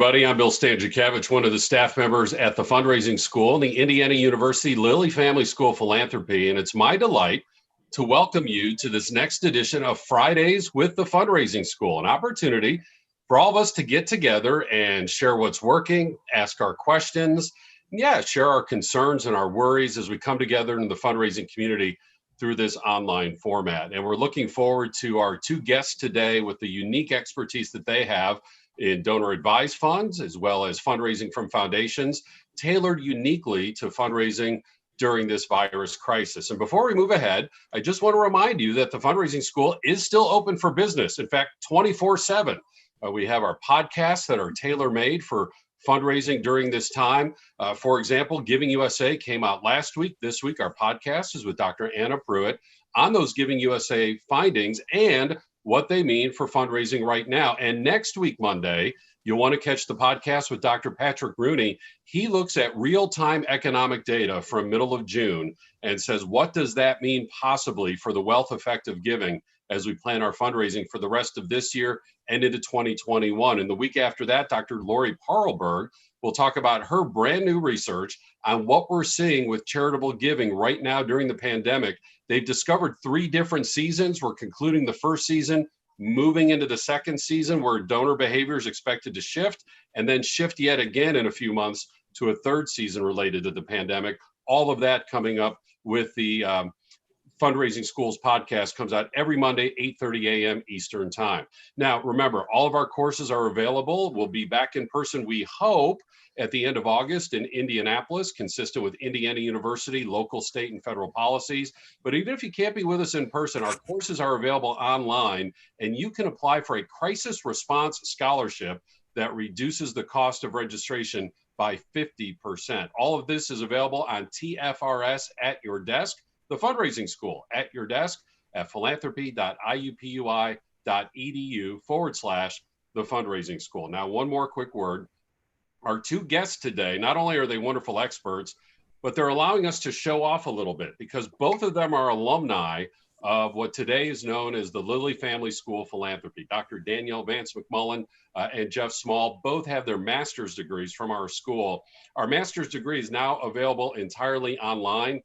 Buddy, I'm Bill Stanczykiewicz, one of the staff members at the fundraising school in the Indiana University Lilly Family School of Philanthropy, and it's my delight to welcome you to this next edition of Fridays with the Fundraising School, an opportunity for all of us to get together and share what's working, ask our questions, share our concerns and our worries as we come together in the fundraising community through this online format. And we're looking forward to our two guests today with the unique expertise that they have in donor advised funds, as well as fundraising from foundations, tailored uniquely to fundraising during this virus crisis. And before we move ahead, I just want to remind you that the fundraising school is still open for business. In fact, 24/7. We have our podcasts that are tailor-made for fundraising during this time. For example, Giving USA came out last week. This week, our podcast is with Dr. Anna Pruitt on those Giving USA findings and what they mean for fundraising right now. And next week, Monday, you'll want to catch the podcast with Dr. Patrick Rooney. He looks at real-time economic data from middle of June and says, what does that mean possibly for the wealth effect of giving as we plan our fundraising for the rest of this year and into 2021. And the week after that, Dr. Lori Parlberg will talk about her brand new research on what we're seeing with charitable giving right now during the pandemic. They've discovered 3 different seasons. We're concluding the first season, moving into the second season where donor behavior is expected to shift, and then shift yet again in a few months to a third season related to the pandemic. All of that coming up with the Fundraising Schools podcast. Comes out every Monday, 8:30 a.m. Eastern Time. Now, remember, all of our courses are available. We'll be back in person, we hope, at the end of August in Indianapolis, consistent with Indiana University, local, state, and federal policies. But even if you can't be with us in person, our courses are available online, and you can apply for a crisis response scholarship that reduces the cost of registration by 50%. All of this is available on TFRS at your desk. The Fundraising School at your desk at philanthropy.iupui.edu/the Fundraising School. Now, one more quick word. Our two guests today, not only are they wonderful experts, but they're allowing us to show off a little bit because both of them are alumni of what today is known as the Lilly Family School of Philanthropy. Dr. Danielle Vance McMullen and Jeff Small both have their master's degrees from our school. Our master's degree is now available entirely online.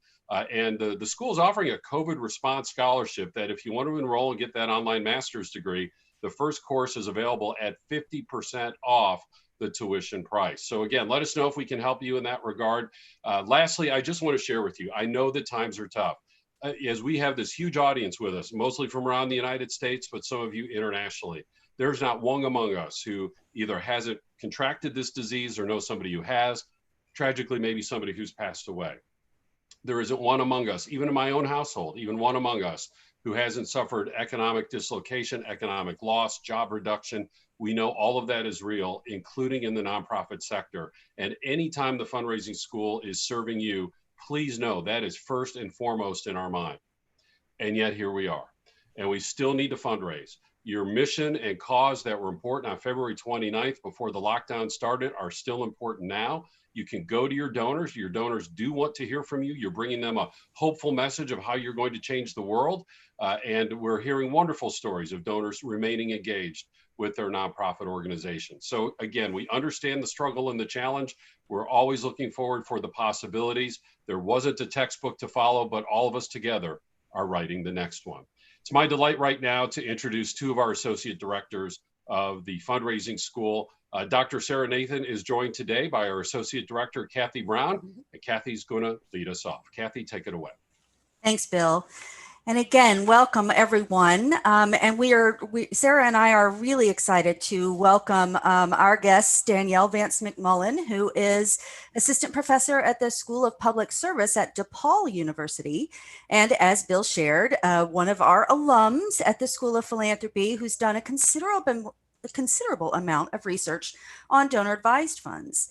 And the school is offering a COVID response scholarship that if you want to enroll and get that online master's degree, the first course is available at 50% off the tuition price. So again, let us know if we can help you in that regard. Lastly, I just want to share with you, I know that times are tough. As we have this huge audience with us, mostly from around the United States, but some of you internationally, there's not one among us who either hasn't contracted this disease or knows somebody who has, tragically, maybe somebody who's passed away. There isn't one among us, even in my own household, even one among us who hasn't suffered economic dislocation, economic loss, job reduction. We know all of that is real, including in the nonprofit sector. And anytime the fundraising school is serving you, please know that is first and foremost in our mind. And yet here we are, and we still need to fundraise. Your mission and cause that were important on February 29th before the lockdown started are still important now. You can go to your donors. Your donors do want to hear from you. You're bringing them a hopeful message of how you're going to change the world. And we're hearing wonderful stories of donors remaining engaged with their nonprofit organizations. So again, we understand the struggle and the challenge. We're always looking forward for the possibilities. There wasn't a textbook to follow, but all of us together are writing the next one. It's my delight right now to introduce two of our associate directors of the fundraising school. Dr. Sarah Nathan is joined today by our Associate Director, Kathy Brown, and Kathy's going to lead us off. Kathy, take it away. Thanks, Bill. And again, welcome everyone. And Sarah and I are really excited to welcome our guest, Danielle Vance McMullen, who is Assistant Professor at the School of Public Service at DePaul University. And as Bill shared, one of our alums at the School of Philanthropy who's done a considerable amount of research on donor advised funds.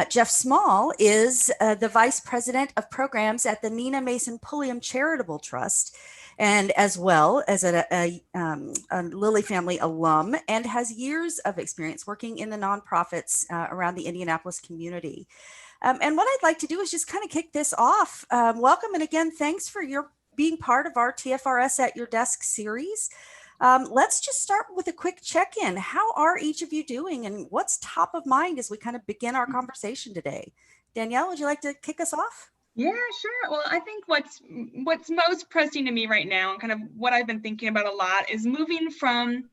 Jeff Small is the Vice President of Programs at the Nina Mason Pulliam Charitable Trust, and as well as a Lilly family alum, and has years of experience working in the nonprofits around the Indianapolis community. And what I'd like to do is just kind of kick this off. Welcome, and again, thanks for your being part of our TFRS at Your Desk series. Let's just start with a quick check-in. How are each of you doing, and what's top of mind as we kind of begin our conversation today? Danielle, would you like to kick us off? Yeah, sure. Well, I think what's most pressing to me right now, and kind of what I've been thinking about a lot, is moving from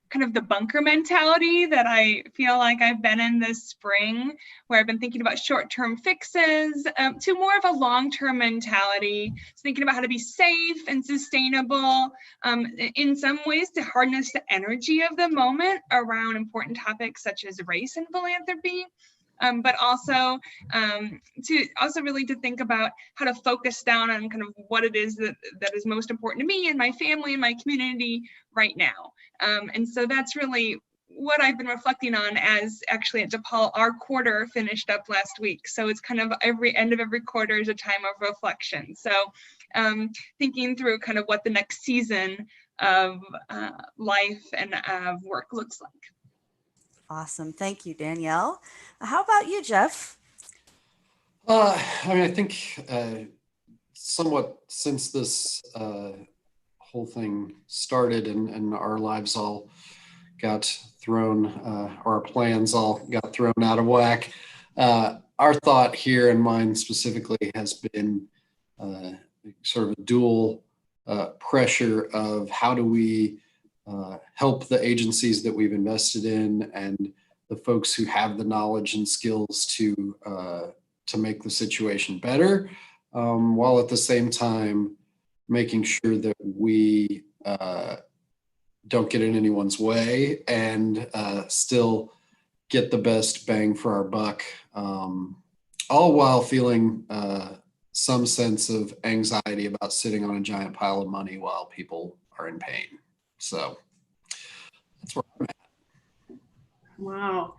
kind of the bunker mentality that I feel like I've been in this spring, where I've been thinking about short-term fixes, to more of a long-term mentality, thinking about how to be safe and sustainable, in some ways to harness the energy of the moment around important topics such as race and philanthropy. But also to think about how to focus down on kind of what it is that is most important to me and my family and my community right now. And so that's really what I've been reflecting on, as actually at DePaul, our quarter finished up last week. So it's kind of every end of every quarter is a time of reflection. So thinking through kind of what the next season of life and work looks like. Awesome. Thank you, Danielle. How about you, Jeff? I think somewhat since this whole thing started and our lives all got thrown, or our plans all got thrown out of whack, our thought here, and mine specifically, has been sort of a dual pressure of how do we help the agencies that we've invested in and the folks who have the knowledge and skills to make the situation better, while at the same time making sure that we don't get in anyone's way and still get the best bang for our buck, all while feeling some sense of anxiety about sitting on a giant pile of money while people are in pain. So that's where I'm at. Wow.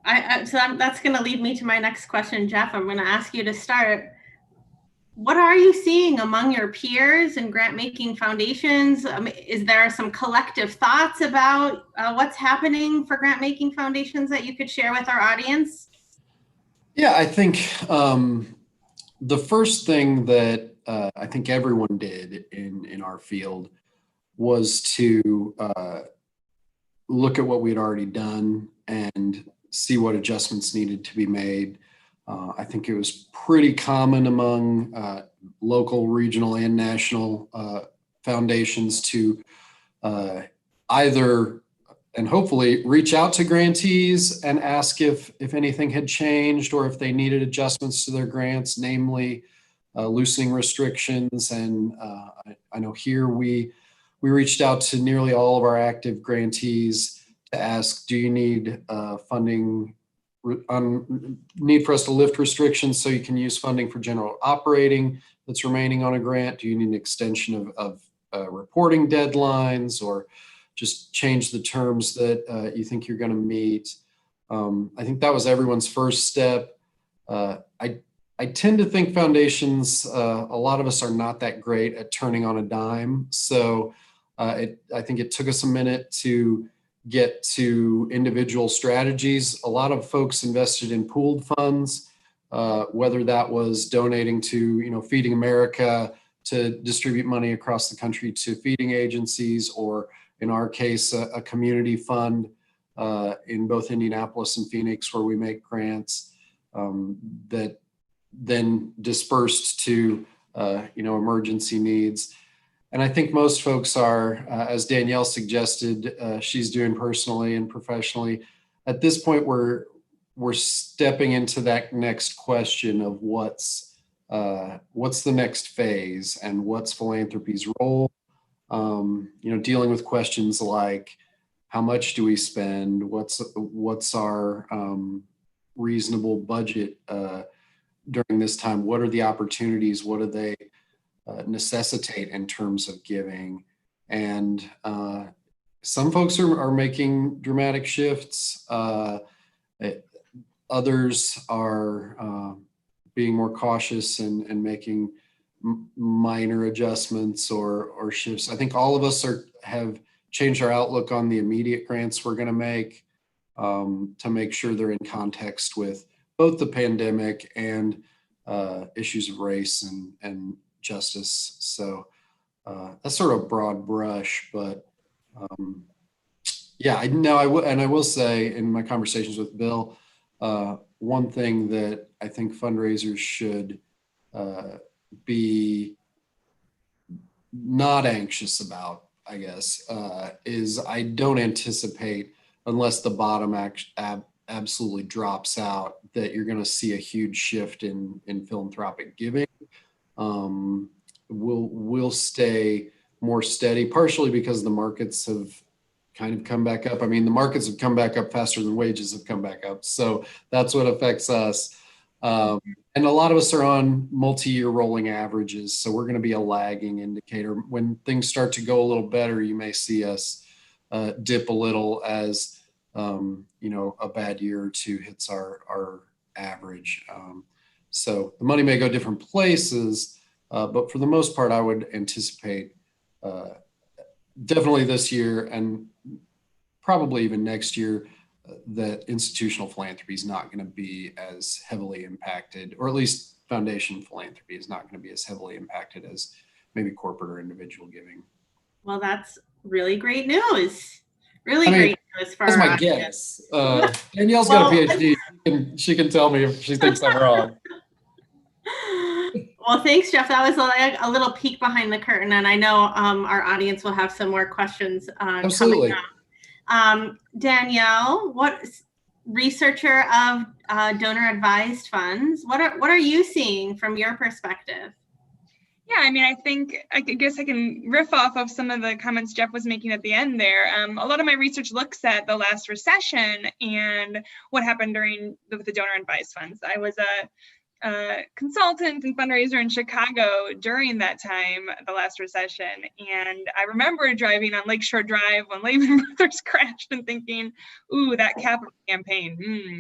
That's going to lead me to my next question, Jeff. I'm going to ask you to start. What are you seeing among your peers and grant-making foundations? Is there some collective thoughts about what's happening for grant-making foundations that you could share with our audience? Yeah, I think the first thing that I think everyone did in our field was to look at what we'd already done and see what adjustments needed to be made. I think it was pretty common among local, regional, and national foundations to either, and hopefully, reach out to grantees and ask if anything had changed or if they needed adjustments to their grants, namely loosening restrictions. And I know here we reached out to nearly all of our active grantees to ask, do you need funding, need for us to lift restrictions so you can use funding for general operating that's remaining on a grant? Do you need an extension of reporting deadlines, or just change the terms that you think you're going to meet? I think that was everyone's first step. I tend to think foundations, a lot of us are not that great at turning on a dime. So I think it took us a minute to get to individual strategies. A lot of folks invested in pooled funds, whether that was donating to, Feeding America to distribute money across the country to feeding agencies, or in our case, a community fund in both Indianapolis and Phoenix, where we make grants that then dispersed to, emergency needs. And I think most folks are, as Danielle suggested, she's doing personally and professionally. At this point, we're stepping into that next question of what's the next phase and what's philanthropy's role. Dealing with questions like, how much do we spend? What's our reasonable budget during this time? What are the opportunities? What do they necessitate in terms of giving? And some folks are making dramatic shifts. Others are being more cautious and making minor adjustments or shifts. I think all of us have changed our outlook on the immediate grants we're going to make, to make sure they're in context with both the pandemic and issues of race and justice. So that's sort of a broad brush, but Yeah, I know. I will say in my conversations with Bill, one thing that I think fundraisers should be not anxious about, I guess, is I don't anticipate, unless the bottom absolutely drops out, that you're going to see a huge shift in philanthropic giving. We'll stay more steady, partially because the markets have kind of come back up. I mean, the markets have come back up faster than wages have come back up. So that's what affects us. And a lot of us are on multi-year rolling averages. So we're going to be a lagging indicator. When things start to go a little better, you may see us dip a little as, a bad year or two hits our average. So the money may go different places, but for the most part, I would anticipate definitely this year and probably even next year that institutional philanthropy is not going to be as heavily impacted, or at least foundation philanthropy is not going to be as heavily impacted as maybe corporate or individual giving. Well, that's really great news. Really great news for that's my guess. Danielle's got a PhD. She can tell me if she thinks I'm wrong. Well, thanks, Jeff. That was a little peek behind the curtain, and I know our audience will have some more questions Absolutely. coming up. Danielle, researcher of donor advised funds, what are you seeing from your perspective? Yeah, I mean, I guess I can riff off of some of the comments Jeff was making at the end there. A lot of my research looks at the last recession and what happened during the donor advised funds. I was a consultant and fundraiser in Chicago during that time, the last recession. And I remember driving on Lakeshore Drive when Lehman Brothers crashed and thinking, ooh, that capital campaign.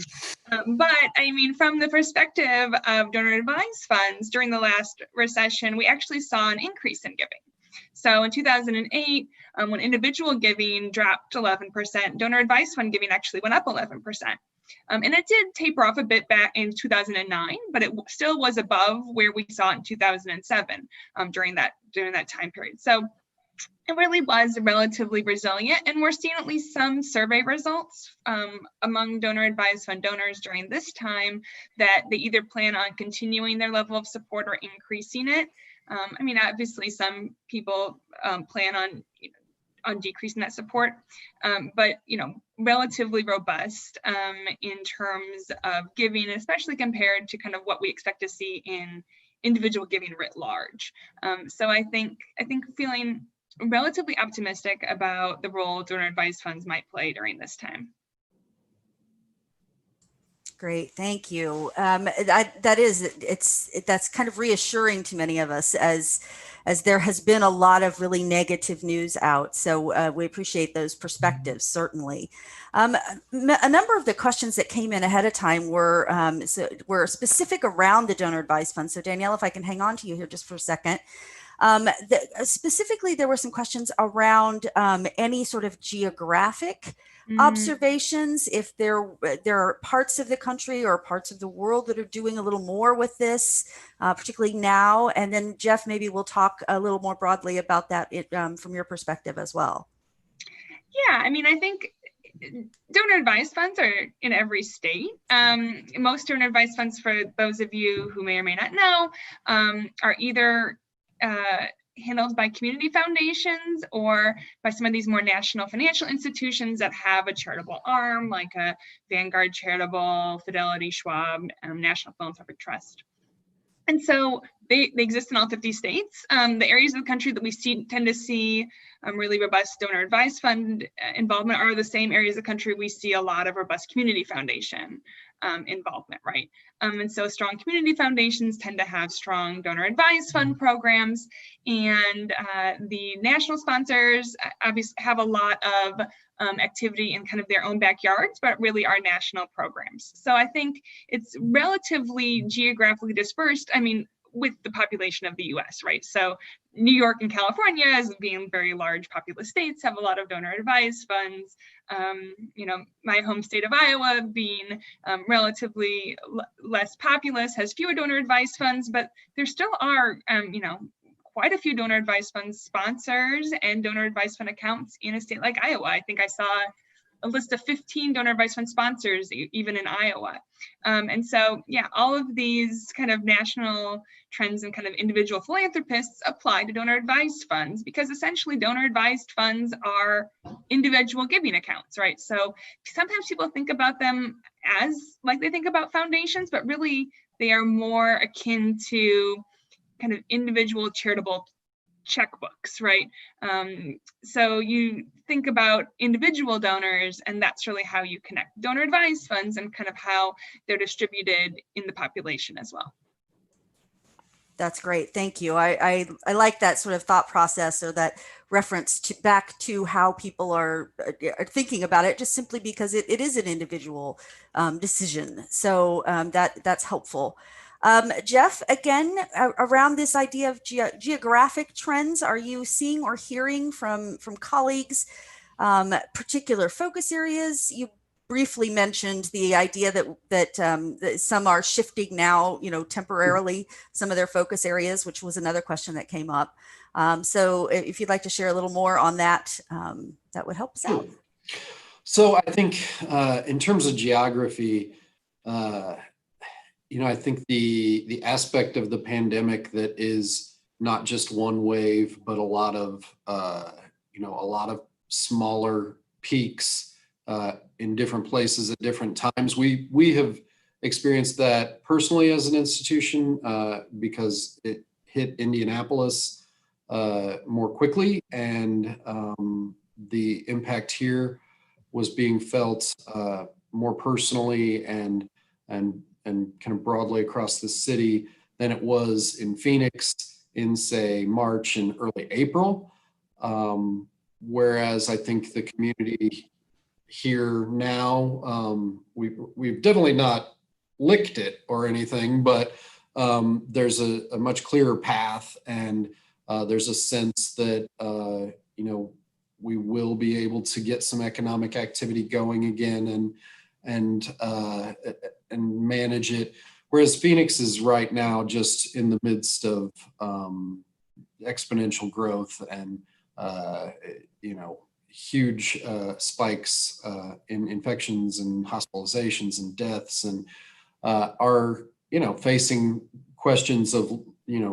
But I mean, from the perspective of donor advised funds during the last recession, we actually saw an increase in giving. So in 2008, when individual giving dropped 11%, donor advised fund giving actually went up 11%. And it did taper off a bit back in 2009, but it still was above where we saw in 2007 during that time period. So it really was relatively resilient, and we're seeing at least some survey results among donor advised fund donors during this time that they either plan on continuing their level of support or increasing it. I mean, obviously, some people plan on decreasing that support, but relatively robust in terms of giving, especially compared to kind of what we expect to see in individual giving writ large. So I think feeling relatively optimistic about the role donor advised funds might play during this time. Great, thank you. That's kind of reassuring to many of us as there has been a lot of really negative news out. So we appreciate those perspectives, certainly. A number of the questions that came in ahead of time were specific around the donor advised fund. So Danielle, if I can hang on to you here just for a second. Specifically, there were some questions around any sort of geographic observations, if there are parts of the country or parts of the world that are doing a little more with this, particularly now. And then Jeff, maybe we'll talk a little more broadly about that from your perspective as well. Yeah, I mean, I think donor advised funds are in every state. Most donor advised funds, for those of you who may or may not know, are either handled by community foundations or by some of these more national financial institutions that have a charitable arm, like a Vanguard Charitable, Fidelity, Schwab, National Philanthropic Trust. And so they exist in all 50 states. The areas of the country that we tend to see really robust donor advised fund involvement are the same areas of the country we see a lot of robust community foundation involvement, right? And so strong community foundations tend to have strong donor advised fund programs, and the national sponsors obviously have a lot of activity in kind of their own backyards, but really are national programs. So I think it's relatively geographically dispersed. I mean, with the population of the US, right? So New York and California, as being very large populous states, have a lot of donor advised funds. My home state of Iowa, being relatively less populous, has fewer donor advised funds, but there still are, quite a few donor advised fund sponsors and donor advised fund accounts in a state like Iowa. I think I saw a list of 15 donor advised fund sponsors even in Iowa. And so, yeah, all of these kind of national trends and kind of individual philanthropists apply to donor advised funds, because essentially donor advised funds are individual giving accounts, right? So sometimes people think about them as like they think about foundations, but really they are more akin to kind of individual charitable checkbooks, right? So you think about individual donors, and that's really how you connect donor advised funds and kind of how they're distributed in the population as well. That's great. Thank you. I like that sort of thought process, or that reference to back to how people are thinking about it, just simply because it is an individual decision. So that's helpful. Jeff, again, around this idea of geographic trends, are you seeing or hearing from colleagues particular focus areas? You briefly mentioned the idea that some are shifting now, temporarily, some of their focus areas, which was another question that came up. So if you'd like to share a little more on that, that would help us out. So I think in terms of geography, I think the aspect of the pandemic that is not just one wave, but a lot of smaller peaks in different places at different times. We have experienced that personally as an institution because it hit Indianapolis more quickly, and the impact here was being felt more personally and kind of broadly across the city than it was in Phoenix in, say, March and early April. Whereas I think the community here now, we've definitely not licked it or anything, but there's a much clearer path, and there's a sense that we will be able to get some economic activity going again and manage it. Whereas Phoenix is right now just in the midst of exponential growth and huge spikes in infections and hospitalizations and deaths, and are facing questions of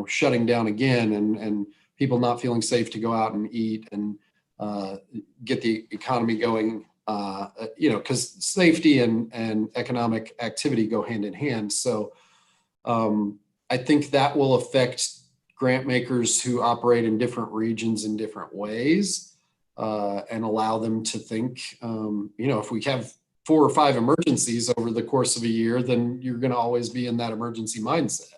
shutting down again, and people not feeling safe to go out and eat and get the economy going, because safety and economic activity go hand in hand. So I think that will affect grant makers who operate in different regions in different ways, and allow them to think, if we have 4 or 5 emergencies over the course of a year, then you're going to always be in that emergency mindset.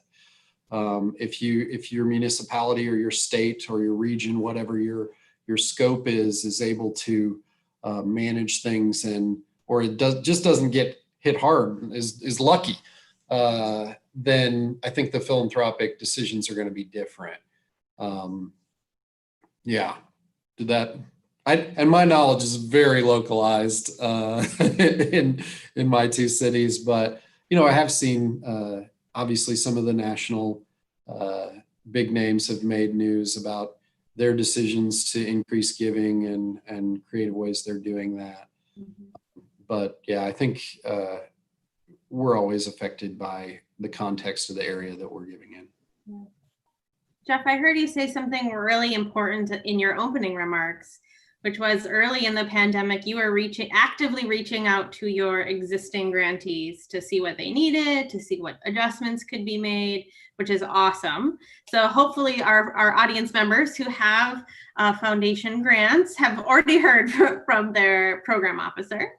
If your municipality or your state or your region, whatever your scope is able to manage things, or it just doesn't get hit hard, is lucky, then I think the philanthropic decisions are going to be different. And my knowledge is very localized in my 2 cities, but I have seen obviously some of the national big names have made news about their decisions to increase giving and creative ways they're doing that. Mm-hmm. But yeah, I think we're always affected by the context of the area that we're giving in. Yeah. Jeff, I heard you say something really important in your opening remarks, which was early in the pandemic, you were actively reaching out to your existing grantees to see what they needed, to see what adjustments could be made, which is awesome. So hopefully our audience members who have foundation grants have already heard from their program officer.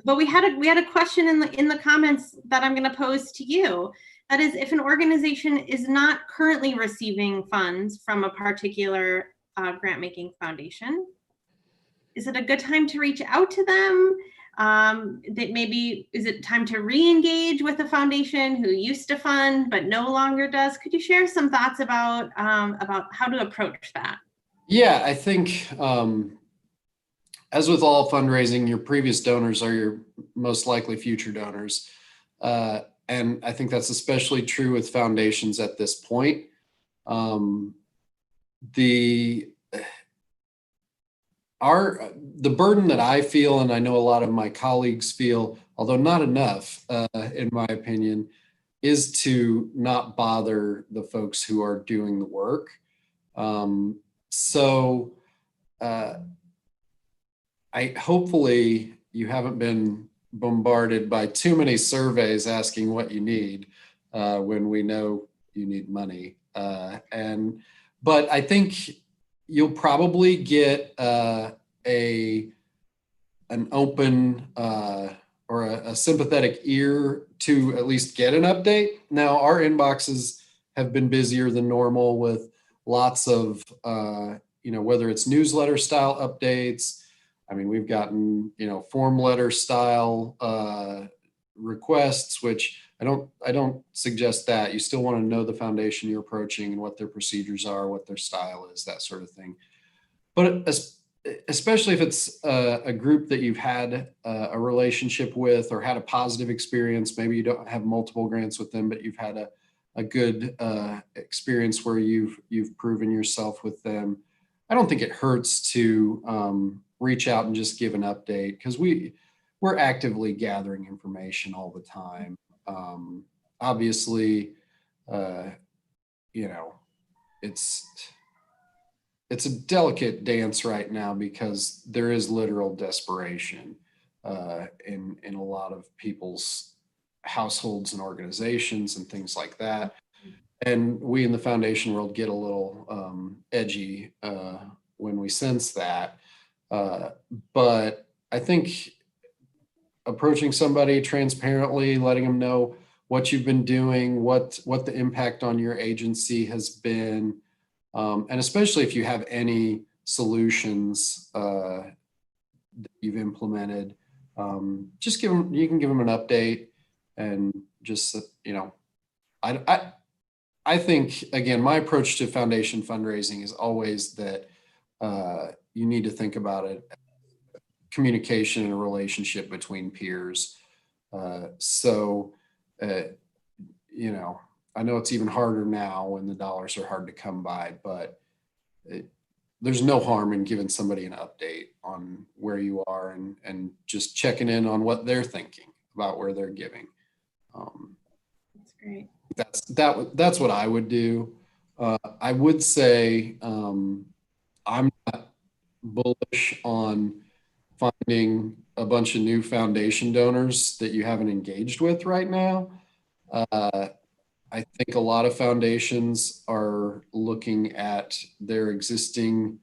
But we had a question in the comments that I'm going to pose to you. That is, if an organization is not currently receiving funds from a particular grant-making foundation, is it a good time to reach out to them? Is it time to re-engage with a foundation who used to fund but no longer does? Could you share some thoughts about how to approach that? Yeah, I think as with all fundraising, your previous donors are your most likely future donors. And I think that's especially true with foundations at this point. The burden that I feel, and I know a lot of my colleagues feel, although not enough, in my opinion, is to not bother the folks who are doing the work. Hopefully you haven't been bombarded by too many surveys asking what you need when we know you need money. But I think you'll probably get an open or a sympathetic ear to at least get an update. Now, our inboxes have been busier than normal with lots of, whether it's newsletter style updates. I mean, we've gotten, form letter style requests, which I don't suggest that. You still want to know the foundation you're approaching and what their procedures are, what their style is, that sort of thing. But especially if it's a group that you've had a relationship with or had a positive experience, maybe you don't have multiple grants with them, but you've had a good experience where you've proven yourself with them. I don't think it hurts to reach out and just give an update, because we're actively gathering information all the time. Obviously, it's a delicate dance right now because there is literal desperation in a lot of people's households and organizations and things like that. And we in the foundation world get a little edgy when we sense that. But I think approaching somebody transparently, letting them know what you've been doing, what the impact on your agency has been, and especially if you have any solutions that you've implemented, just you can give them an update and just, I think, again, my approach to foundation fundraising is always that you need to think about it, communication and a relationship between peers. I know it's even harder now when the dollars are hard to come by, but there's no harm in giving somebody an update on where you are and just checking in on what they're thinking about where they're giving. That's great. That's what I would do. I would say I'm not bullish on finding a bunch of new foundation donors that you haven't engaged with right now. I think a lot of foundations are looking at their existing,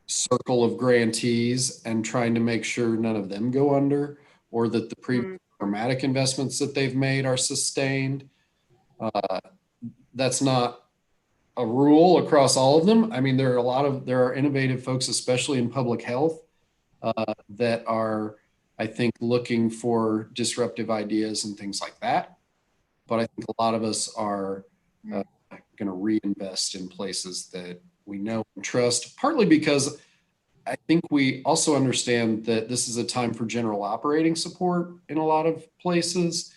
circle of grantees and trying to make sure none of them go under, or that the previous dramatic investments that they've made are sustained. That's not a rule across all of them. I mean, there are innovative folks, especially in public health, that are, I think, looking for disruptive ideas and things like that. But I think a lot of us are going to reinvest in places that we know and trust, partly because I think we also understand that this is a time for general operating support in a lot of places.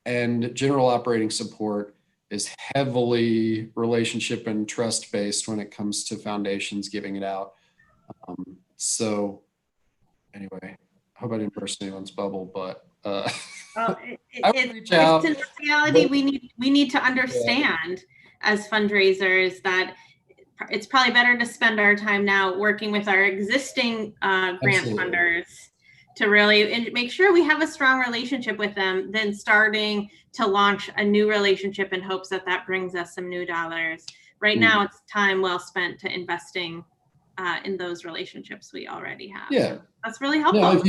And general operating support is heavily relationship and trust based when it comes to foundations giving it out. So anyway, I hope I didn't burst anyone's bubble, but it's in reality, we need to understand as fundraisers that it's probably better to spend our time now working with our existing grant funders to really make sure we have a strong relationship with them than starting to launch a new relationship in hopes that brings us some new dollars. Right now, it's time well spent to investing in those relationships we already have. Yeah. So that's really helpful. No,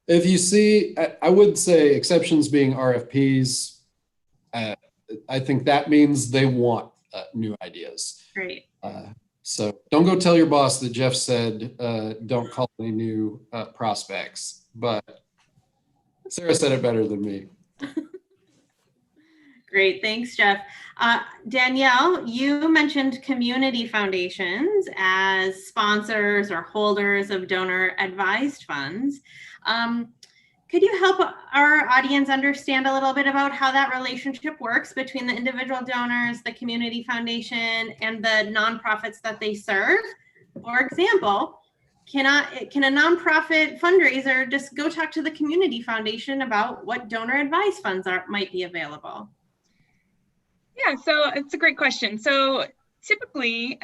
if you see, I would say exceptions being RFPs, I think that means they want new ideas. Great. So don't go tell your boss that Jeff said, don't call any new prospects, but Sarah said it better than me. Great, thanks, Jeff. Danielle, you mentioned community foundations as sponsors or holders of donor advised funds. Could you help our audience understand a little bit about how that relationship works between the individual donors, the community foundation, and the nonprofits that they serve? For example, can a nonprofit fundraiser just go talk to the community foundation about what donor advised funds might be available? Yeah, so it's a great question. So typically,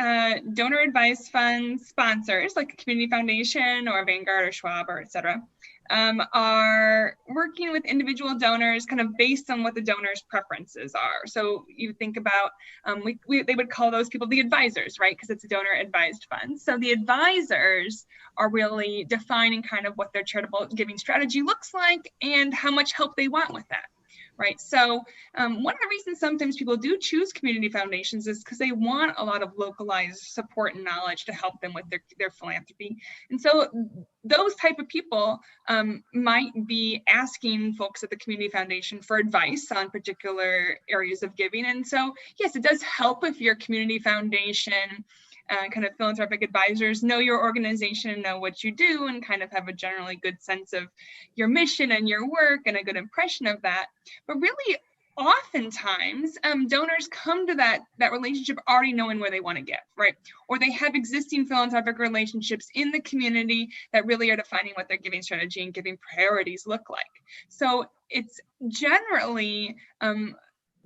donor advised fund sponsors like a community foundation or Vanguard or Schwab or et cetera, are working with individual donors kind of based on what the donor's preferences are. So you think about, they would call those people the advisors, right? Because it's a donor advised fund. So the advisors are really defining kind of what their charitable giving strategy looks like and how much help they want with that. Right. So one of the reasons sometimes people do choose community foundations is because they want a lot of localized support and knowledge to help them with their philanthropy. And so those type of people might be asking folks at the community foundation for advice on particular areas of giving. And so, yes, it does help if your community foundation kind of philanthropic advisors know your organization and know what you do and kind of have a generally good sense of your mission and your work and a good impression of that. But really, oftentimes, donors come to that relationship already knowing where they want to give, right? Or they have existing philanthropic relationships in the community that really are defining what their giving strategy and giving priorities look like. So it's generally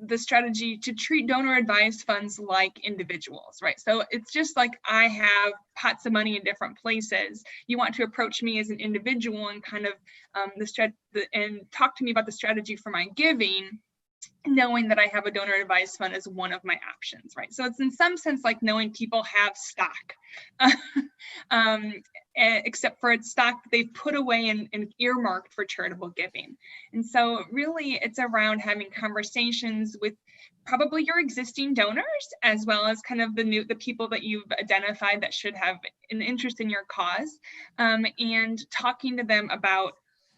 the strategy to treat donor advised funds like individuals, right? So it's just like I have pots of money in different places. You want to approach me as an individual and kind of and talk to me about the strategy for my giving, knowing that I have a donor advised fund as one of my options, right? So it's in some sense like knowing people have stock, except for it's stock that they've put away and earmarked for charitable giving. And so really it's around having conversations with probably your existing donors, as well as kind of the people that you've identified that should have an interest in your cause, and talking to them about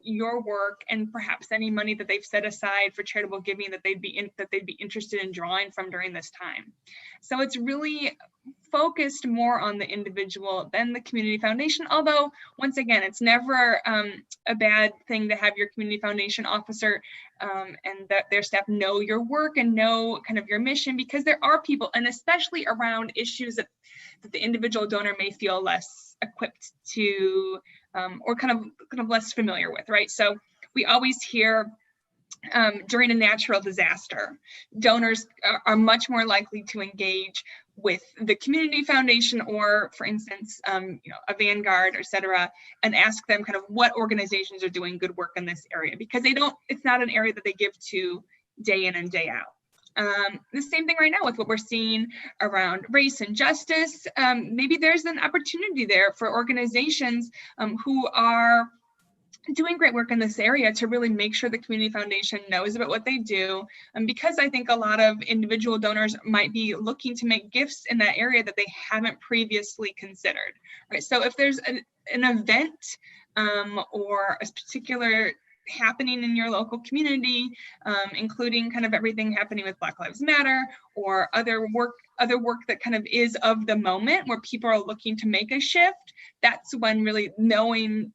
your work and perhaps any money that they've set aside for charitable giving that they'd be interested in drawing from during this time. So it's really focused more on the individual than the community foundation, although once again, it's never a bad thing to have your community foundation officer and that their staff know your work and know kind of your mission, because there are people, and especially around issues that the individual donor may feel less equipped to or kind of less familiar with, right? So we always hear during a natural disaster, donors are much more likely to engage with the community foundation or, for instance, a Vanguard, et cetera, and ask them kind of what organizations are doing good work in this area, because it's not an area that they give to day in and day out. The same thing right now with what we're seeing around race and justice. Maybe there's an opportunity there for organizations who are doing great work in this area to really make sure the community foundation knows about what they do. And because I think a lot of individual donors might be looking to make gifts in that area that they haven't previously considered, right? So if there's an event or a particular happening in your local community, including kind of everything happening with Black Lives Matter or other work that kind of is of the moment where people are looking to make a shift, that's when really knowing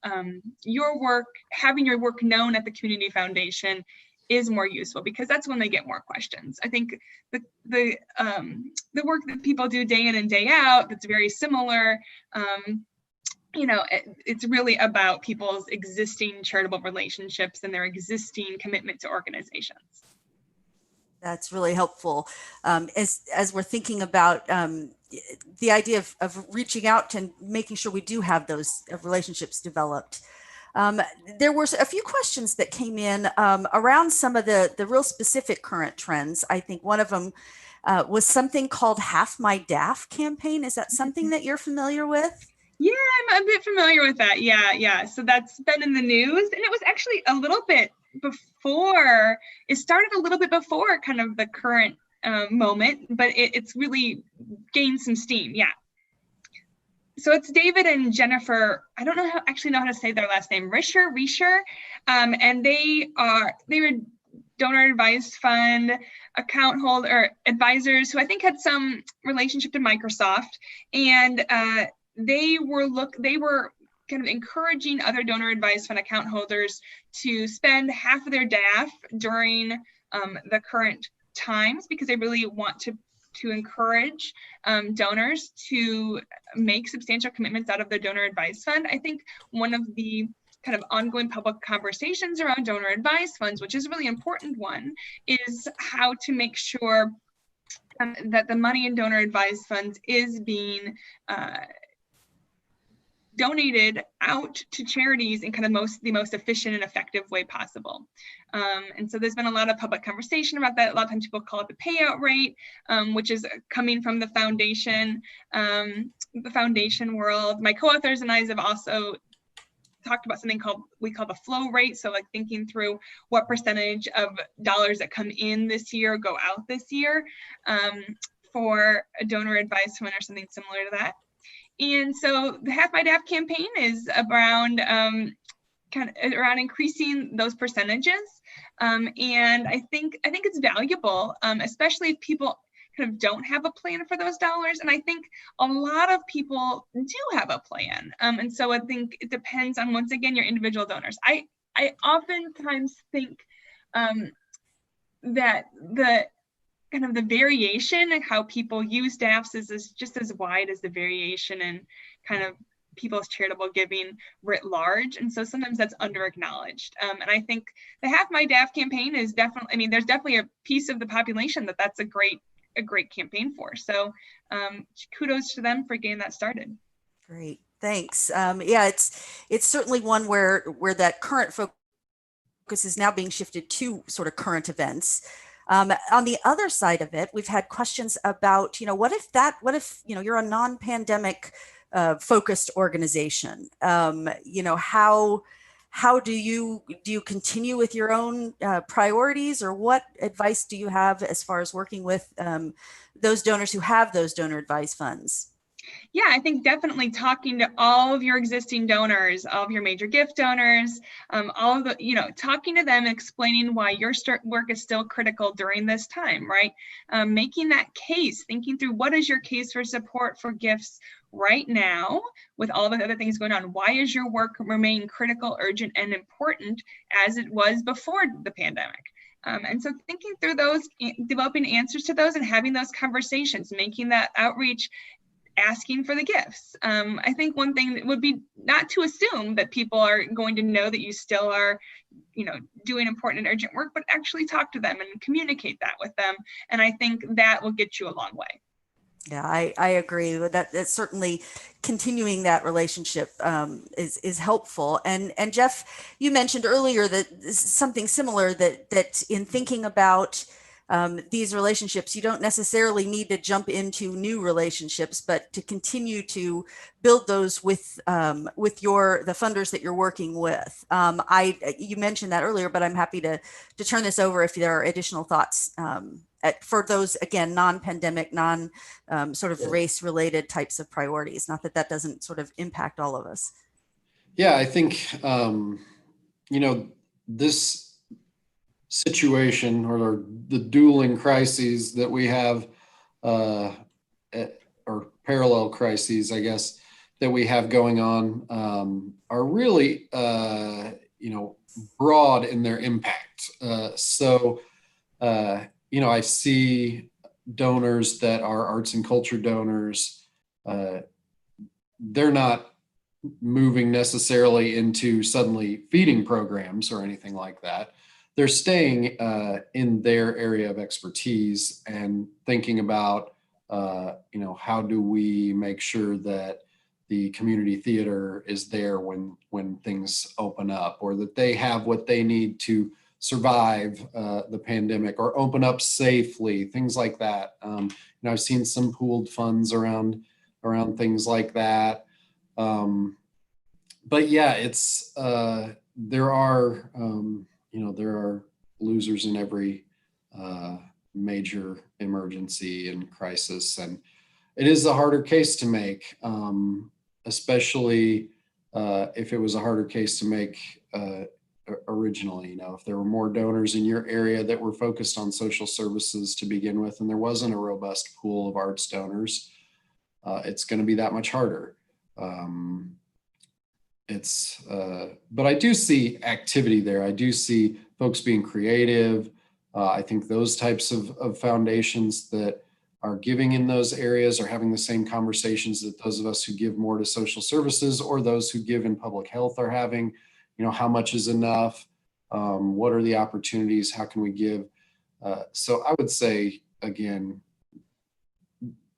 your work, having your work known at the community foundation is more useful, because that's when they get more questions. I think the work that people do day in and day out that's very similar, it's really about people's existing charitable relationships and their existing commitment to organizations. That's really helpful. As we're thinking about the idea of reaching out and making sure we do have those relationships developed. There were a few questions that came in around some of the real specific current trends. I think one of them was something called My DAF Campaign. Is that something that you're familiar with? Yeah, I'm a bit familiar with that. Yeah. So that's been in the news, and it was actually a little bit before. It started a little bit before kind of the current moment, but it's really gained some steam. Yeah. So it's David and Jennifer. I don't know know how to say their last name. Risher, and they were donor advised fund account holder advisors who I think had some relationship to Microsoft, and they were kind of encouraging other donor advised fund account holders to spend half of their DAF during the current times, because they really want to encourage donors to make substantial commitments out of their donor advised fund. I think one of the kind of ongoing public conversations around donor advised funds, which is a really important one, is how to make sure that the money in donor advised funds is being donated out to charities in kind of the most efficient and effective way possible. And so there's been a lot of public conversation about that. A lot of times people call it the payout rate, which is coming from the foundation world. My co-authors and I have also talked about something we call the flow rate. So like thinking through what percentage of dollars that come in this year go out this year for a donor advised fund or something similar to that. And so the Half My DAF campaign is around around increasing those percentages. And I think it's valuable, especially if people kind of don't have a plan for those dollars. And I think a lot of people do have a plan. And so I think it depends on, once again, your individual donors. I oftentimes think that the variation in how people use DAFs is just as wide as the variation in kind of people's charitable giving writ large. And so sometimes that's under acknowledged. And I think the Half My DAF campaign is definitely, I mean, there's definitely a piece of the population that's a great campaign for. So kudos to them for getting that started. Great, thanks. Yeah, it's certainly one where that current focus is now being shifted to sort of current events. On the other side of it, we've had questions about, what if you're a non-pandemic focused organization? How do you continue with your own priorities, or what advice do you have as far as working with those donors who have those donor advised funds? Yeah, I think definitely talking to all of your existing donors, all of your major gift donors, all of the, talking to them, explaining why your work is still critical during this time, right? Making that case, thinking through what is your case for support for gifts right now with all the other things going on. Why is your work remain critical, urgent, and important as it was before the pandemic? And so thinking through those, developing answers to those and having those conversations, making that outreach, asking for the gifts. I think one thing would be not to assume that people are going to know that you still are, doing important and urgent work, but actually talk to them and communicate that with them. And I think that will get you a long way. Yeah, I agree with that. That's certainly continuing that relationship is helpful. And Jeff, you mentioned earlier that something similar, that in thinking about these relationships, you don't necessarily need to jump into new relationships, but to continue to build those with the funders that you're working with. You mentioned that earlier, but I'm happy to turn this over if there are additional thoughts for those, again, non-pandemic, sort of race-related types of priorities. Not that doesn't sort of impact all of us. Yeah, I think this situation, or the dueling crises that we have, or parallel crises, I guess, that we have going on, are really, broad in their impact. I see donors that are arts and culture donors. They're not moving necessarily into suddenly feeding programs or anything like that. They're staying in their area of expertise and thinking about, how do we make sure that the community theater is there when things open up, or that they have what they need to survive the pandemic or open up safely, things like that. I've seen some pooled funds around things like that. But yeah, it's there are losers in every major emergency and crisis, and it is a harder case to make, especially if it was a harder case to make originally. If there were more donors in your area that were focused on social services to begin with, and there wasn't a robust pool of arts donors, it's going to be that much harder. but I do see activity there. I do see folks being creative. I think those types of foundations that are giving in those areas are having the same conversations that those of us who give more to social services or those who give in public health are having. How much is enough? What are the opportunities? How can we give? So I would say, again,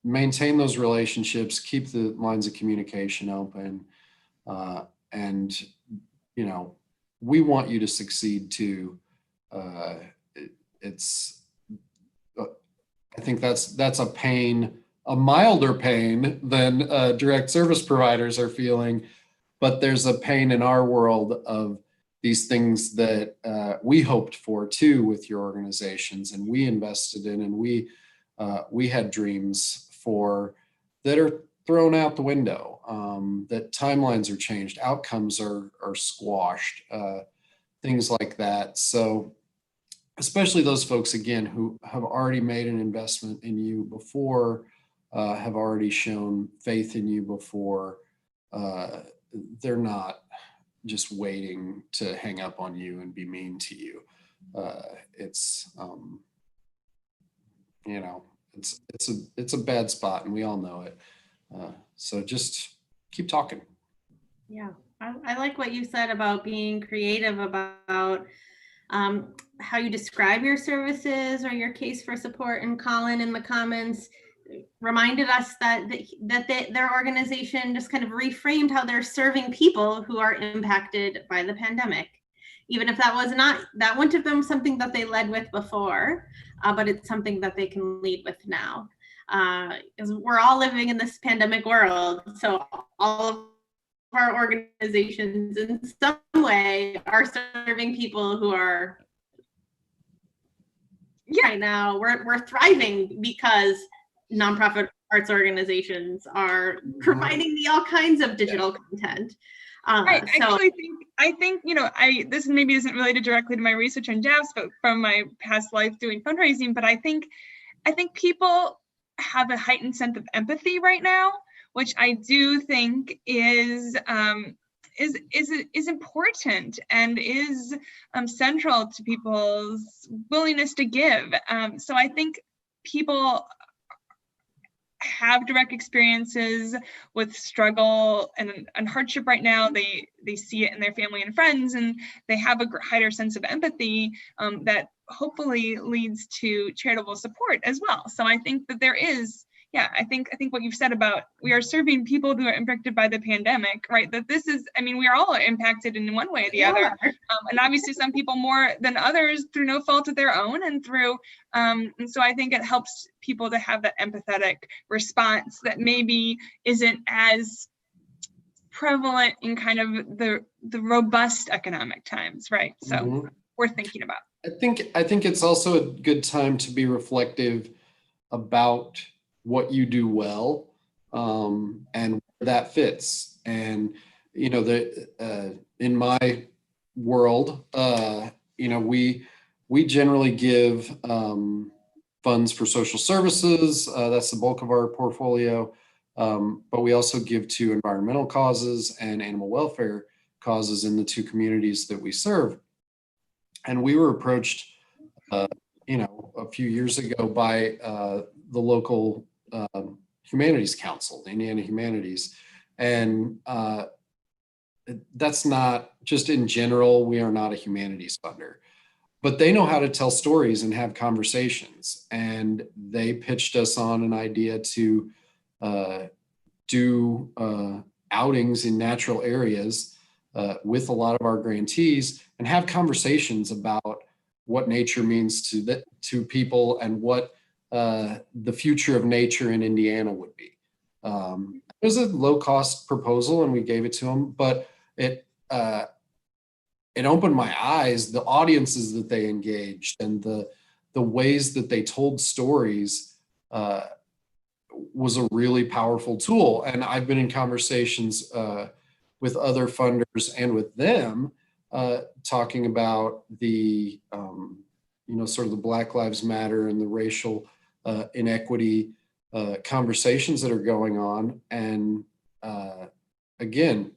maintain those relationships, keep the lines of communication open. And, we want you to succeed too. I think that's a pain, a milder pain than direct service providers are feeling, but there's a pain in our world of these things that we hoped for too with your organizations, and we invested in, and we had dreams for that are thrown out the window, that timelines are changed, outcomes are squashed, things like that. So especially those folks, again, who have already made an investment in you before, have already shown faith in you before, they're not just waiting to hang up on you and be mean to you. It's a bad spot, and we all know it. So just keep talking. Yeah, I like what you said about being creative about how you describe your services or your case for support. And Colin in the comments reminded us that their organization just kind of reframed how they're serving people who are impacted by the pandemic. Even if that wouldn't have been something that they led with before, but it's something that they can lead with now. Because we're all living in this pandemic world. So all of our organizations in some way are serving people who are right now. We're thriving because nonprofit arts organizations are providing me all kinds of digital content. I think this maybe isn't related directly to my research on DAFs, but from my past life doing fundraising. But I think people have a heightened sense of empathy right now, which I do think is important and is central to people's willingness to give. So I think people have direct experiences with struggle and hardship right now. They see it in their family and friends, and they have a higher sense of empathy that hopefully leads to charitable support as well. So I think that there is, I think what you've said about we are serving people who are impacted by the pandemic, right? That this is, we are all impacted in one way or the other. And obviously some people more than others through no fault of their own and through, and so I think it helps people to have that empathetic response that maybe isn't as prevalent in kind of the robust economic times, right? So worth thinking about. I think it's also a good time to be reflective about what you do well, and where that fits. And in my world, we generally give funds for social services. That's the bulk of our portfolio, but we also give to environmental causes and animal welfare causes in the two communities that we serve. And we were approached, a few years ago by the local Humanities Council, the Indiana Humanities. And that's not just in general, we are not a humanities funder, but they know how to tell stories and have conversations. And they pitched us on an idea to do outings in natural areas with a lot of our grantees and have conversations about what nature means to people and what the future of nature in Indiana would be. It was a low-cost proposal, and we gave it to them, but it opened my eyes. The audiences that they engaged and the ways that they told stories was a really powerful tool. And I've been in conversations with other funders and with them talking about the sort of the Black Lives Matter and the racial inequity conversations that are going on. And again,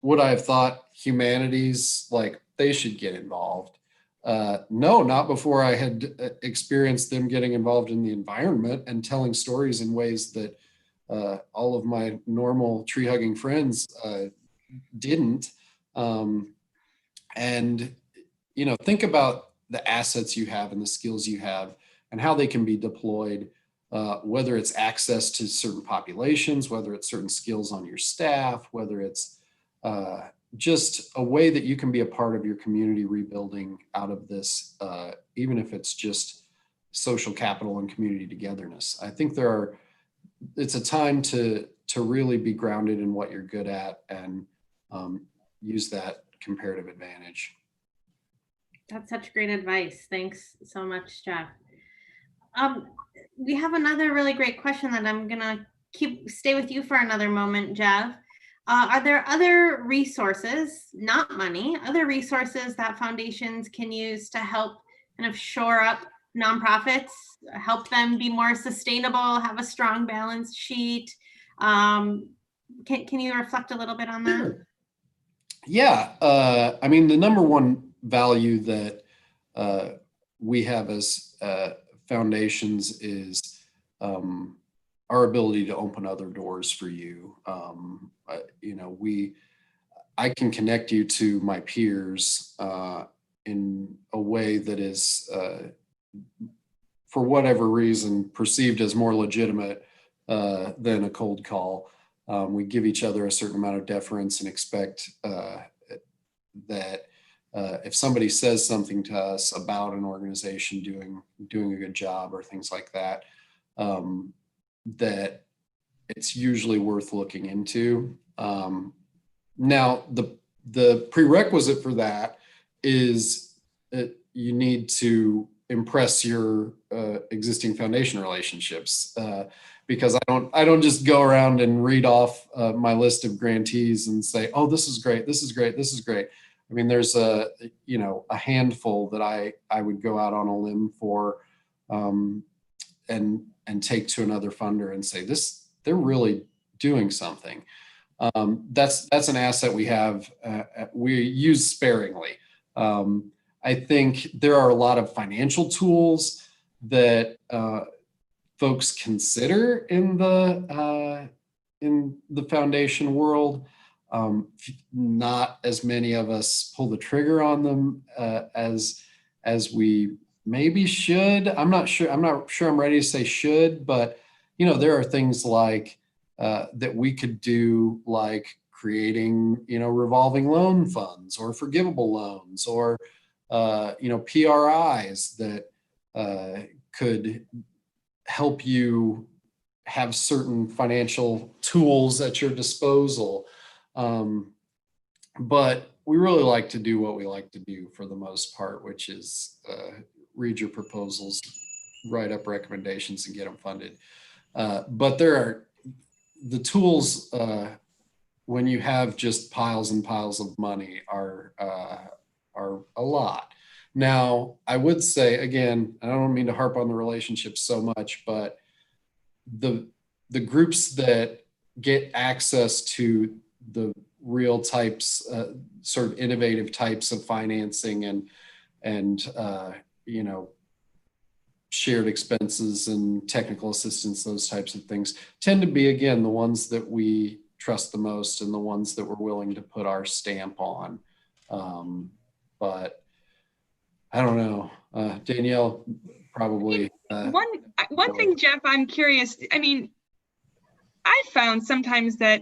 would I have thought humanities, like they should get involved? No, not before I had experienced them getting involved in the environment and telling stories in ways that all of my normal tree hugging friends didn't. And, think about the assets you have and the skills you have and how they can be deployed, whether it's access to certain populations, whether it's certain skills on your staff, whether it's just a way that you can be a part of your community rebuilding out of this, even if it's just social capital and community togetherness. I think it's a time to really be grounded in what you're good at and use that comparative advantage. That's such great advice. Thanks so much, Jeff. We have another really great question that I'm gonna stay with you for another moment, Jeff. Are there other resources, not money, other resources that foundations can use to help kind of shore up nonprofits, help them be more sustainable, have a strong balance sheet? Can you reflect a little bit on that? Sure. Yeah, the number one value that we have as foundations is our ability to open other doors for you. I can connect you to my peers in a way that is, for whatever reason, perceived as more legitimate than a cold call. We give each other a certain amount of deference and expect that if somebody says something to us about an organization doing a good job or things like that, that it's usually worth looking into. Now, the prerequisite for that is that you need to impress your existing foundation relationships, because I don't just go around and read off my list of grantees and say, oh, this is great, this is great, this is great. There's a handful that I would go out on a limb for, and take to another funder and say, they're really doing something. That's an asset we have. We use sparingly. I think there are a lot of financial tools that folks consider in the foundation world. Not as many of us pull the trigger on them as we maybe should. I'm not sure I'm ready to say should, but there are things like that we could do, like creating revolving loan funds or forgivable loans, or PRIs that could help you have certain financial tools at your disposal. But we really like to do what we like to do for the most part, which is read your proposals, write up recommendations, and get them funded. But there are the tools, when you have just piles and piles of money, are a lot. Now, I would say, again, I don't mean to harp on the relationships so much, but the groups that get access to the real types, sort of innovative types of financing and shared expenses and technical assistance, those types of things tend to be, again, the ones that we trust the most and the ones that we're willing to put our stamp on. But I don't know, Danielle, probably. One thing, Jeff, I'm curious. I found sometimes that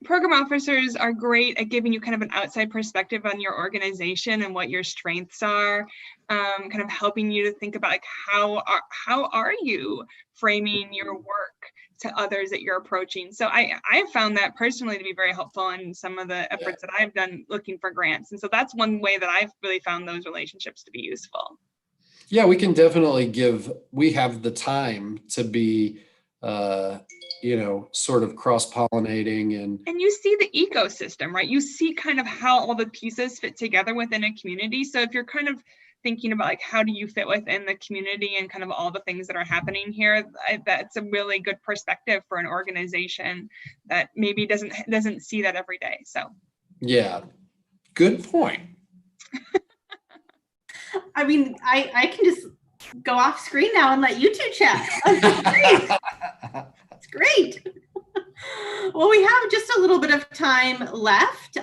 program officers are great at giving you kind of an outside perspective on your organization and what your strengths are, kind of helping you to think about, like, how are you framing your work to others that you're approaching. So I found that personally to be very helpful in some of the efforts that I've done looking for grants. And so that's one way that I've really found those relationships to be useful. Yeah, we can definitely we have the time to be, sort of cross-pollinating and you see the ecosystem, right? You see kind of how all the pieces fit together within a community. So if you're kind of thinking about like how do you fit within the community and kind of all the things that are happening here, that's a really good perspective for an organization that maybe doesn't see that every day. So yeah, good point. I mean, I can just go off screen now and let you two chat. That's great. Well, we have just a little bit of time left.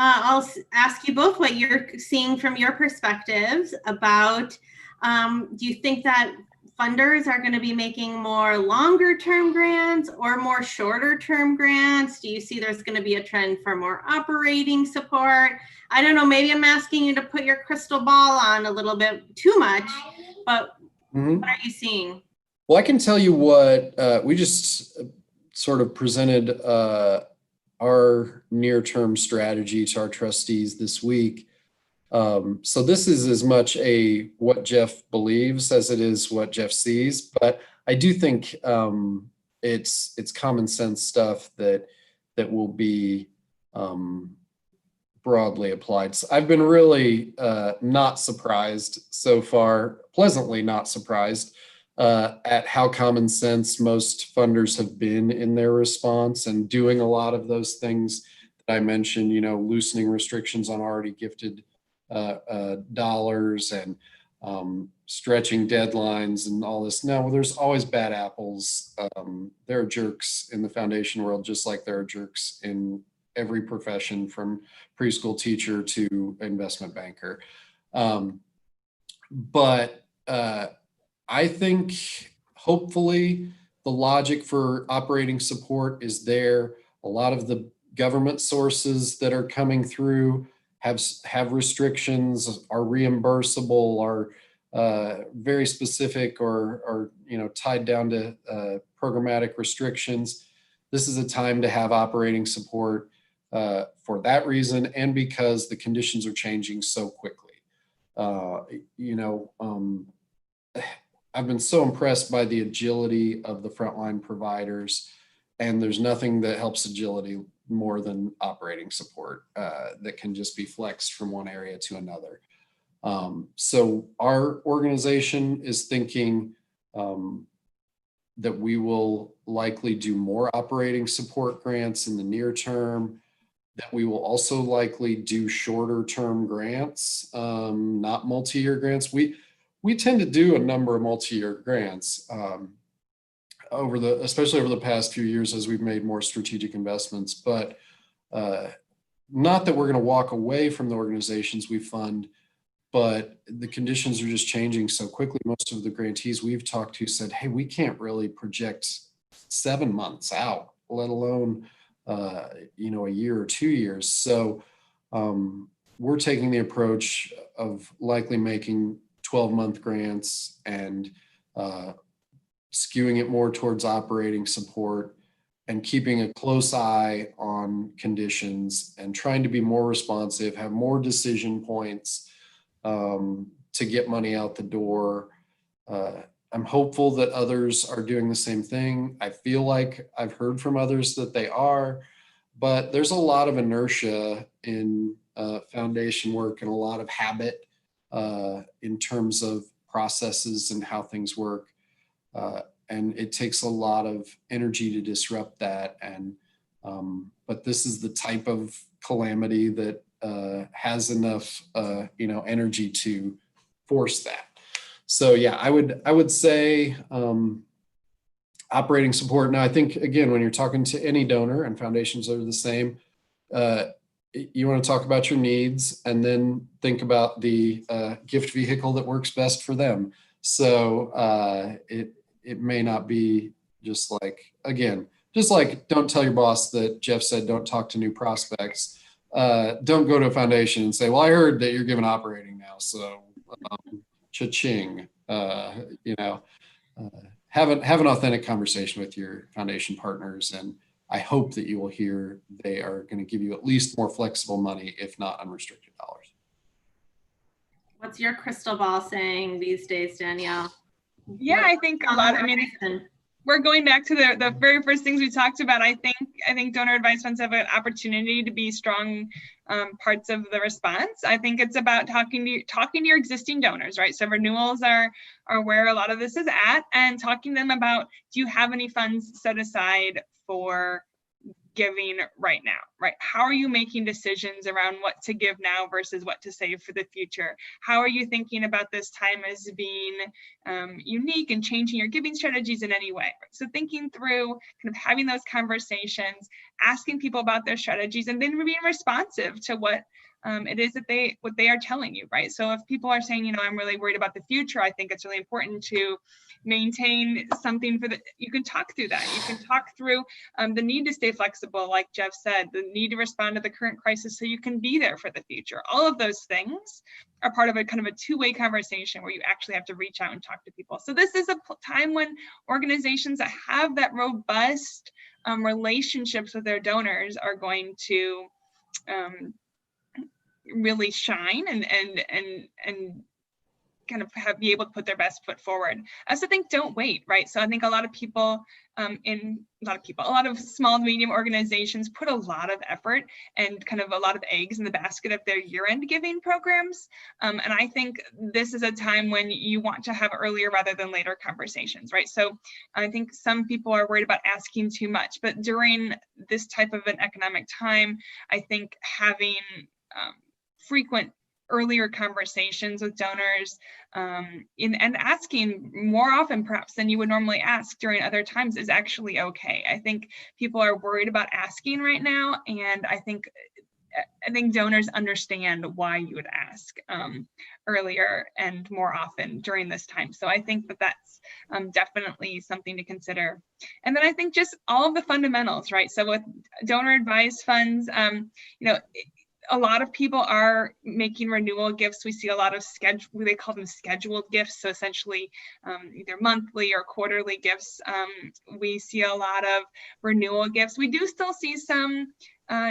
I'll ask you both what you're seeing from your perspectives about, do you think that funders are going to be making more longer term grants or more shorter term grants? Do you see there's going to be a trend for more operating support? I don't know, maybe I'm asking you to put your crystal ball on a little bit too much, but what are you seeing? Well, I can tell you what we just sort of presented our near-term strategy to our trustees this week. So this is as much a what Jeff believes as it is what Jeff sees, but I do think it's common sense stuff that will be broadly applied. So I've been really not surprised so far, pleasantly not surprised at how common sense most funders have been in their response and doing a lot of those things that I mentioned, you know, loosening restrictions on already gifted dollars and stretching deadlines and all this. Now, there's always bad apples. There are jerks in the foundation world, just like there are jerks in every profession from preschool teacher to investment banker. But I think hopefully the logic for operating support is there. A lot of the government sources that are coming through have restrictions, are reimbursable, are very specific or you know, tied down to programmatic restrictions. This is a time to have operating support for that reason, and because the conditions are changing so quickly. You know, I've been so impressed by the agility of the frontline providers, and there's nothing that helps agility more than operating support that can just be flexed from one area to another. So our organization is thinking that we will likely do more operating support grants in the near term, that we will also likely do shorter term grants, not multi-year grants. We tend to do a number of multi-year grants especially over the past few years as we've made more strategic investments, but not that we're going to walk away from the organizations we fund, but the conditions are just changing so quickly. Most of the grantees we've talked to said, hey, we can't really project 7 months out, let alone you know, a year or 2 years. So we're taking the approach of likely making 12-month grants and skewing it more towards operating support and keeping a close eye on conditions and trying to be more responsive, have more decision points to get money out the door. I'm hopeful that others are doing the same thing. I feel like I've heard from others that they are, but there's a lot of inertia in foundation work and a lot of habit in terms of processes and how things work. And it takes a lot of energy to disrupt that. And but this is the type of calamity that has enough you know, energy to force that. So yeah, I would say operating support. Now, I think again, when you're talking to any donor, and foundations are the same, you want to talk about your needs and then think about the gift vehicle that works best for them. So it may not be just like, again, just like don't tell your boss that Jeff said don't talk to new prospects. Don't go to a foundation and say, well, I heard that you're giving operating now, so cha-ching. You know, have an authentic conversation with your foundation partners, and I hope that you will hear they are going to give you at least more flexible money, if not unrestricted dollars. What's your crystal ball saying these days, Danielle? Yeah, I think a lot. I mean, we're going back to the very first things we talked about. I think donor advised funds have an opportunity to be strong parts of the response. I think it's about talking to your existing donors, right? So renewals are where a lot of this is at, and talking to them about, do you have any funds set aside for giving right now, right? How are you making decisions around what to give now versus what to save for the future? How are you thinking about this time as being unique and changing your giving strategies in any way? So thinking through, kind of having those conversations, asking people about their strategies, and then being responsive to what it is that they are telling you, right? So if people are saying, I'm really worried about the future, I think it's really important to maintain something you can talk through that. You can talk through the need to stay flexible, like Jeff said, the need to respond to the current crisis so you can be there for the future. All of those things are part of a kind of a two-way conversation where you actually have to reach out and talk to people. So this is a time when organizations that have that robust relationships with their donors are going to really shine and kind of be able to put their best foot forward. I also think don't wait, right? So I think a lot of people a lot of small and medium organizations put a lot of effort and kind of a lot of eggs in the basket of their year-end giving programs. And I think this is a time when you want to have earlier rather than later conversations, right? So I think some people are worried about asking too much, but during this type of an economic time, I think having frequent earlier conversations with donors and asking more often perhaps than you would normally ask during other times is actually okay. I think people are worried about asking right now, and I think donors understand why you would ask earlier and more often during this time. So I think that's definitely something to consider. And then I think just all of the fundamentals, right? So with donor advised funds, a lot of people are making renewal gifts. We see a lot of they call them scheduled gifts. So essentially either monthly or quarterly gifts. We see a lot of renewal gifts. We do still see some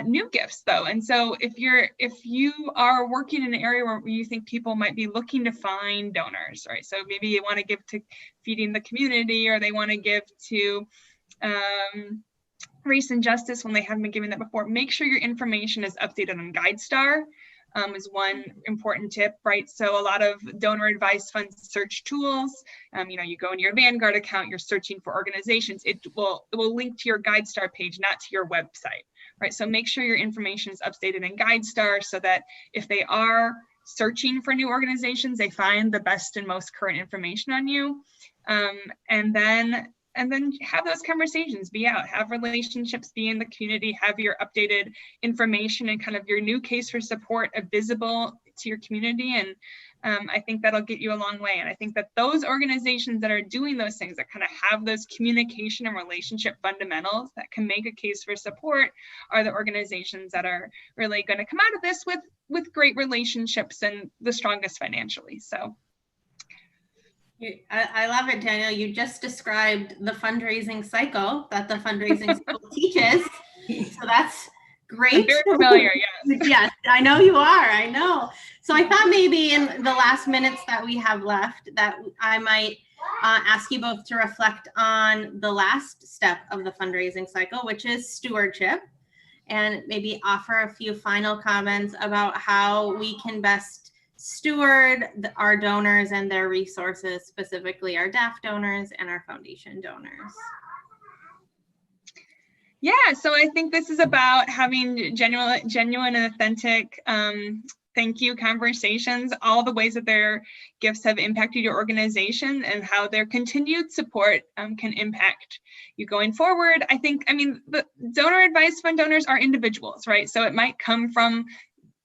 new gifts though. And so if you are working in an area where you think people might be looking to find donors, right? So maybe you want to give to feeding the community, or they want to give to race and justice when they haven't been given that before, make sure your information is updated on GuideStar is one important tip, right? So a lot of donor advised fund search tools, you go into your Vanguard account, you're searching for organizations, it will link to your GuideStar page, not to your website, right? So make sure your information is updated in GuideStar so that if they are searching for new organizations, they find the best and most current information on you. And then have those conversations, be out, have relationships, be in the community, have your updated information and kind of your new case for support visible to your community. And I think that'll get you a long way. And I think that those organizations that are doing those things, that kind of have those communication and relationship fundamentals that can make a case for support, are the organizations that are really going to come out of this with great relationships and the strongest financially. So. I love it, Daniel. You just described the fundraising cycle that the fundraising school teaches. So that's great. I'm very familiar, yes. Yes, I know you are. I know. So I thought maybe in the last minutes that we have left that I might ask you both to reflect on the last step of the fundraising cycle, which is stewardship, and maybe offer a few final comments about how we can best steward our donors and their resources, specifically our DAF donors and our foundation donors. Yeah, so I think this is about having genuine and authentic thank you conversations, all the ways that their gifts have impacted your organization and how their continued support can impact you going forward. The donor advised fund donors are individuals, right? So it might come from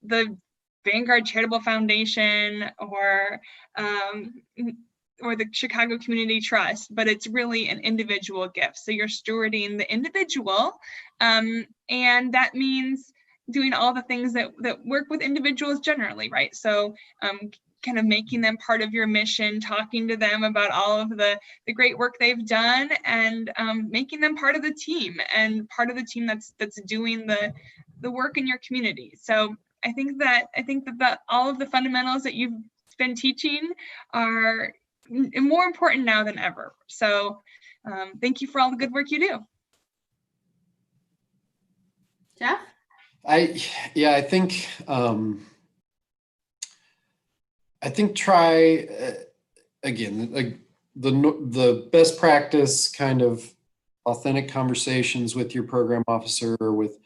the Vanguard Charitable Foundation or the Chicago Community Trust, but it's really an individual gift. So you're stewarding the individual, and that means doing all the things that work with individuals generally, right? So kind of making them part of your mission, talking to them about all of the great work they've done, and making them part of the team and part of the team that's doing the work in your community. So I think that all of the fundamentals that you've been teaching are more important now than ever. So Thank you for all the good work you do. Jeff? I think try again, like the best practice kind of authentic conversations with your program officer or with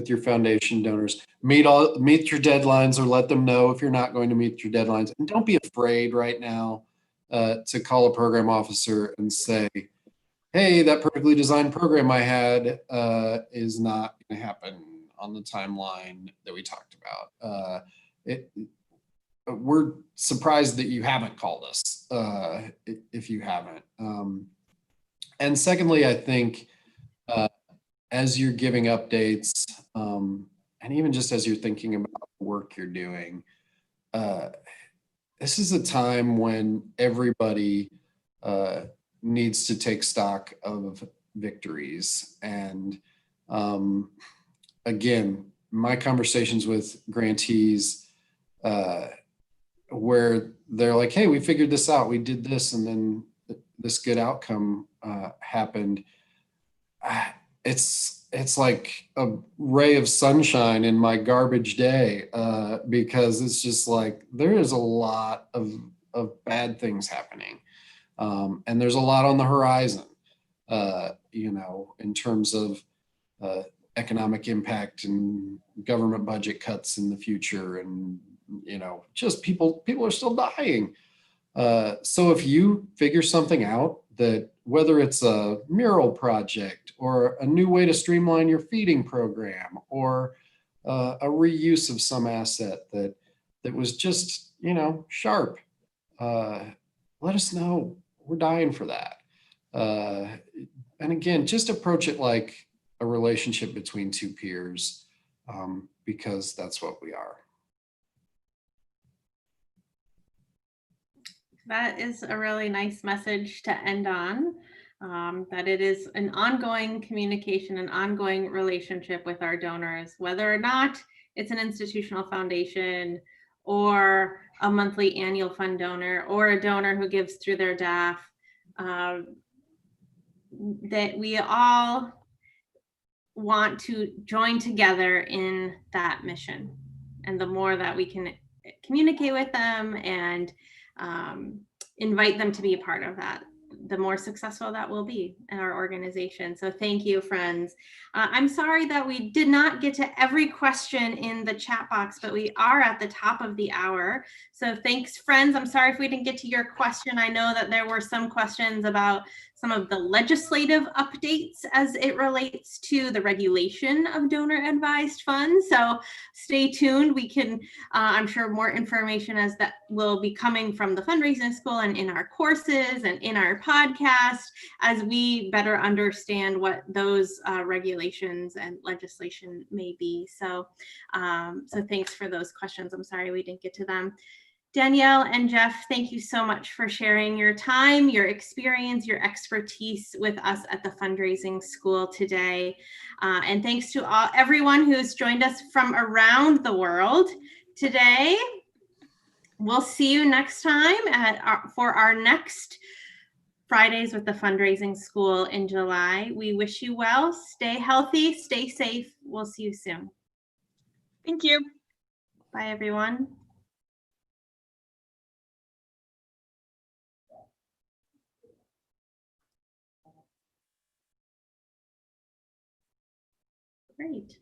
your foundation donors. Meet your deadlines, or let them know if you're not going to meet your deadlines. And don't be afraid right now to call a program officer and say, hey, that perfectly designed program I had is not going to happen on the timeline that we talked about. We're surprised that you haven't called us if you haven't. And secondly, I think as you're giving updates, and even just as you're thinking about the work you're doing, this is a time when everybody needs to take stock of victories. And again, my conversations with grantees where they're like, hey, we figured this out, we did this, and then this good outcome happened. It's like a ray of sunshine in my garbage day because it's just like there is a lot of bad things happening, and there's a lot on the horizon, in terms of economic impact and government budget cuts in the future, and just people are still dying. So if you figure something out, that whether it's a mural project or a new way to streamline your feeding program or a reuse of some asset that was just, sharp, let us know. We're dying for that. And again, just approach it like a relationship between two peers, because that's what we are. That is a really nice message to end on, that it is an ongoing communication, an ongoing relationship with our donors, whether or not it's an institutional foundation or a monthly annual fund donor or a donor who gives through their DAF, that we all want to join together in that mission. And the more that we can communicate with them and invite them to be a part of that, the more successful that will be in our organization. So thank you, friends. I'm sorry that we did not get to every question in the chat box, but we are at the top of the hour. So thanks, friends. I'm sorry if we didn't get to your question. I know that there were some questions about some of the legislative updates as it relates to the regulation of donor advised funds. So stay tuned. We can, I'm sure more information as that will be coming from the fundraising school and in our courses and in our podcast as we better understand what those regulations and legislation may be. So, so thanks for those questions. I'm sorry we didn't get to them. Danielle and Jeff, thank you so much for sharing your time, your experience, your expertise with us at the fundraising school today. And thanks to everyone who has joined us from around the world today. We'll see you next time for our next Fridays with the fundraising school in July. We wish you well. Stay healthy, stay safe. We'll see you soon. Thank you. Bye, everyone. Great.